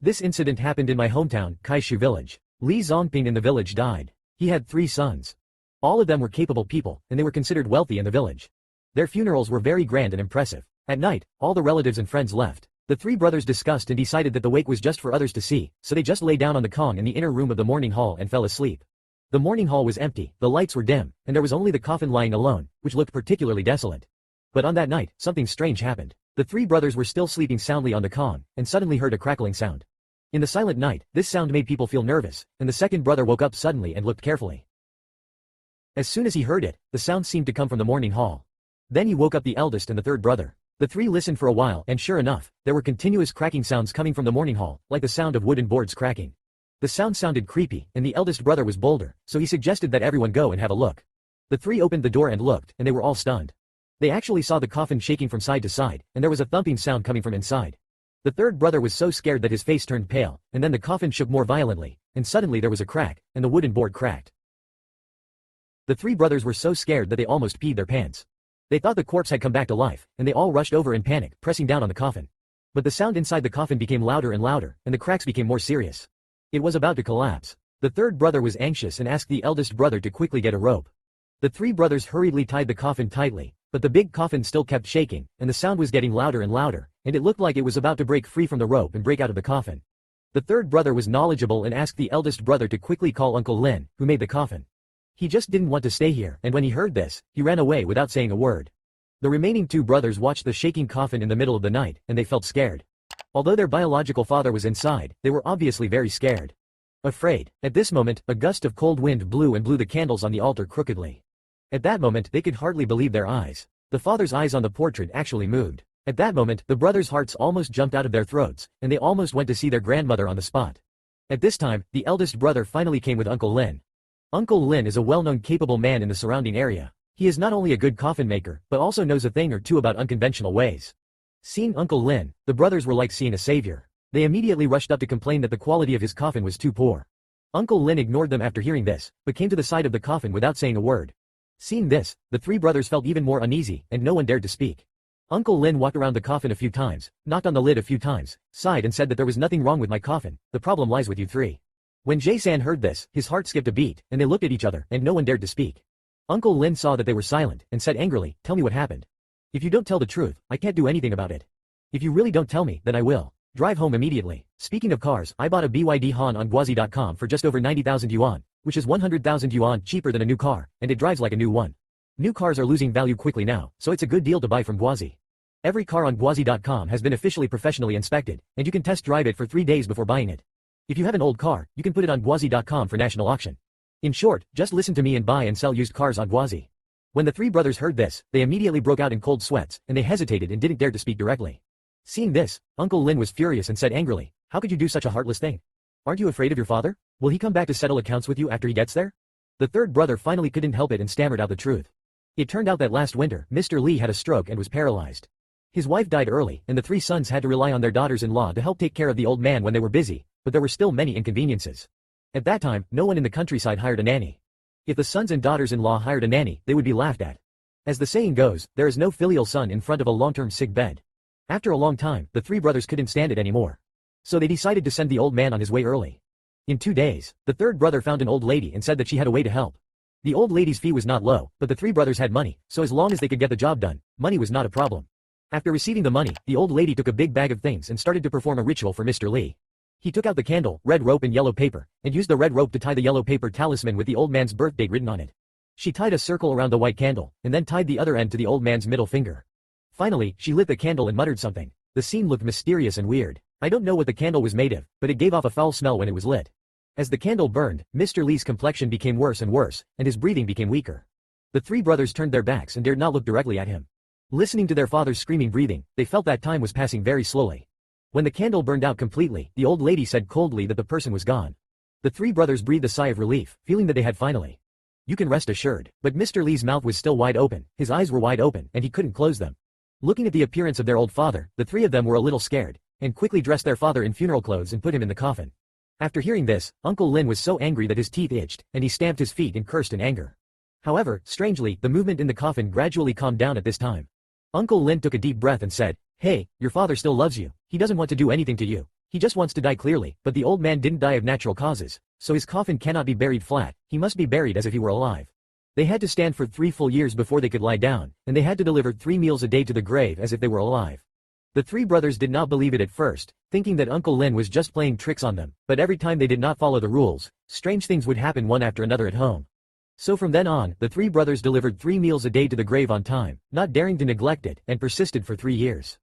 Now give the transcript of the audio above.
This incident happened in my hometown, Kaishu Village. Li Zongping in the village died. He had 3 sons. All of them were capable people, and they were considered wealthy in the village. Their funerals were very grand and impressive. At night, all the relatives and friends left. The 3 brothers discussed and decided that the wake was just for others to see, so they just lay down on the kong in the inner room of the mourning hall and fell asleep. The mourning hall was empty, the lights were dim, and there was only the coffin lying alone, which looked particularly desolate. But on that night, something strange happened. The 3 brothers were still sleeping soundly on the kong, and suddenly heard a crackling sound. In the silent night, this sound made people feel nervous, and the second brother woke up suddenly and looked carefully. As soon as he heard it, the sound seemed to come from the mourning hall. Then he woke up the eldest and the 3rd brother. The 3 listened for a while, and sure enough, there were continuous cracking sounds coming from the mourning hall, like the sound of wooden boards cracking. The sound sounded creepy, and the eldest brother was bolder, so he suggested that everyone go and have a look. The 3 opened the door and looked, and they were all stunned. They actually saw the coffin shaking from side to side, and there was a thumping sound coming from inside. The 3rd brother was so scared that his face turned pale, and then the coffin shook more violently, and suddenly there was a crack, and the wooden board cracked. The 3 brothers were so scared that they almost peed their pants. They thought the corpse had come back to life, and they all rushed over in panic, pressing down on the coffin. But the sound inside the coffin became louder and louder, and the cracks became more serious. It was about to collapse. The 3rd brother was anxious and asked the eldest brother to quickly get a rope. The 3 brothers hurriedly tied the coffin tightly, but the big coffin still kept shaking, and the sound was getting louder and louder, and it looked like it was about to break free from the rope and break out of the coffin. The 3rd brother was knowledgeable and asked the eldest brother to quickly call Uncle Lin, who made the coffin. He just didn't want to stay here, and when he heard this, he ran away without saying a word. The remaining 2 brothers watched the shaking coffin in the middle of the night, and they felt scared. Although their biological father was inside, they were obviously very scared. Afraid. At this moment, a gust of cold wind blew and blew the candles on the altar crookedly. At that moment, they could hardly believe their eyes. The father's eyes on the portrait actually moved. At that moment, the brothers' hearts almost jumped out of their throats, and they almost went to see their grandmother on the spot. At this time, the eldest brother finally came with Uncle Lin. Uncle Lin is a well-known capable man in the surrounding area. He is not only a good coffin maker, but also knows a thing or two about unconventional ways. Seeing Uncle Lin, the brothers were like seeing a savior. They immediately rushed up to complain that the quality of his coffin was too poor. Uncle Lin ignored them after hearing this, but came to the side of the coffin without saying a word. Seeing this, the 3 brothers felt even more uneasy, and no one dared to speak. Uncle Lin walked around the coffin a few times, knocked on the lid a few times, sighed and said that there was nothing wrong with my coffin, the problem lies with you 3. When Jae-san heard this, his heart skipped a beat, and they looked at each other, and no one dared to speak. Uncle Lin saw that they were silent, and said angrily, "Tell me what happened. If you don't tell the truth, I can't do anything about it. If you really don't tell me, then I will. Drive home immediately. Speaking of cars, I bought a BYD Han on Gwazi.com for just over 90,000 yuan, which is 100,000 yuan cheaper than a new car, and it drives like a new one. New cars are losing value quickly now, so it's a good deal to buy from Gwazi. Every car on Gwazi.com has been officially professionally inspected, and you can test drive it for 3 days before buying it. If you have an old car, you can put it on Gwazi.com for national auction. In short, just listen to me and buy and sell used cars on Gwazi." When the 3 brothers heard this, they immediately broke out in cold sweats, and they hesitated and didn't dare to speak directly. Seeing this, Uncle Lin was furious and said angrily, "How could you do such a heartless thing? Aren't you afraid of your father? Will he come back to settle accounts with you after he gets there?" The 3rd brother finally couldn't help it and stammered out the truth. It turned out that last winter, Mr. Li had a stroke and was paralyzed. His wife died early, and the 3 sons had to rely on their daughters-in-law to help take care of the old man when they were busy, but there were still many inconveniences. At that time, no one in the countryside hired a nanny. If the sons and daughters-in-law hired a nanny, they would be laughed at. As the saying goes, there is no filial son in front of a long-term sick bed. After a long time, the 3 brothers couldn't stand it anymore. So they decided to send the old man on his way early. In 2 days, the 3rd brother found an old lady and said that she had a way to help. The old lady's fee was not low, but the 3 brothers had money, so as long as they could get the job done, money was not a problem. After receiving the money, the old lady took a big bag of things and started to perform a ritual for Mr. Li. He took out the candle, red rope and yellow paper, and used the red rope to tie the yellow paper talisman with the old man's birth date written on it. She tied a circle around the white candle, and then tied the other end to the old man's middle finger. Finally, she lit the candle and muttered something. The scene looked mysterious and weird. I don't know what the candle was made of, but it gave off a foul smell when it was lit. As the candle burned, Mr. Li's complexion became worse and worse, and his breathing became weaker. The 3 brothers turned their backs and dared not look directly at him. Listening to their father's screaming breathing, they felt that time was passing very slowly. When the candle burned out completely, the old lady said coldly that the person was gone. The 3 brothers breathed a sigh of relief, feeling that they had finally. You can rest assured. But Mr. Li's mouth was still wide open, his eyes were wide open, and he couldn't close them. Looking at the appearance of their old father, the 3 of them were a little scared, and quickly dressed their father in funeral clothes and put him in the coffin. After hearing this, Uncle Lin was so angry that his teeth itched, and he stamped his feet and cursed in anger. However, strangely, the movement in the coffin gradually calmed down at this time. Uncle Lin took a deep breath and said, "Hey, your father still loves you. He doesn't want to do anything to you. He just wants to die clearly, but the old man didn't die of natural causes, so his coffin cannot be buried flat, he must be buried as if he were alive. They had to stand for 3 full years before they could lie down, and they had to deliver 3 meals a day to the grave as if they were alive. The 3 brothers did not believe it at first, thinking that Uncle Lin was just playing tricks on them, but every time they did not follow the rules, strange things would happen one after another at home. So from then on, the 3 brothers delivered 3 meals a day to the grave on time, not daring to neglect it, and persisted for 3 years.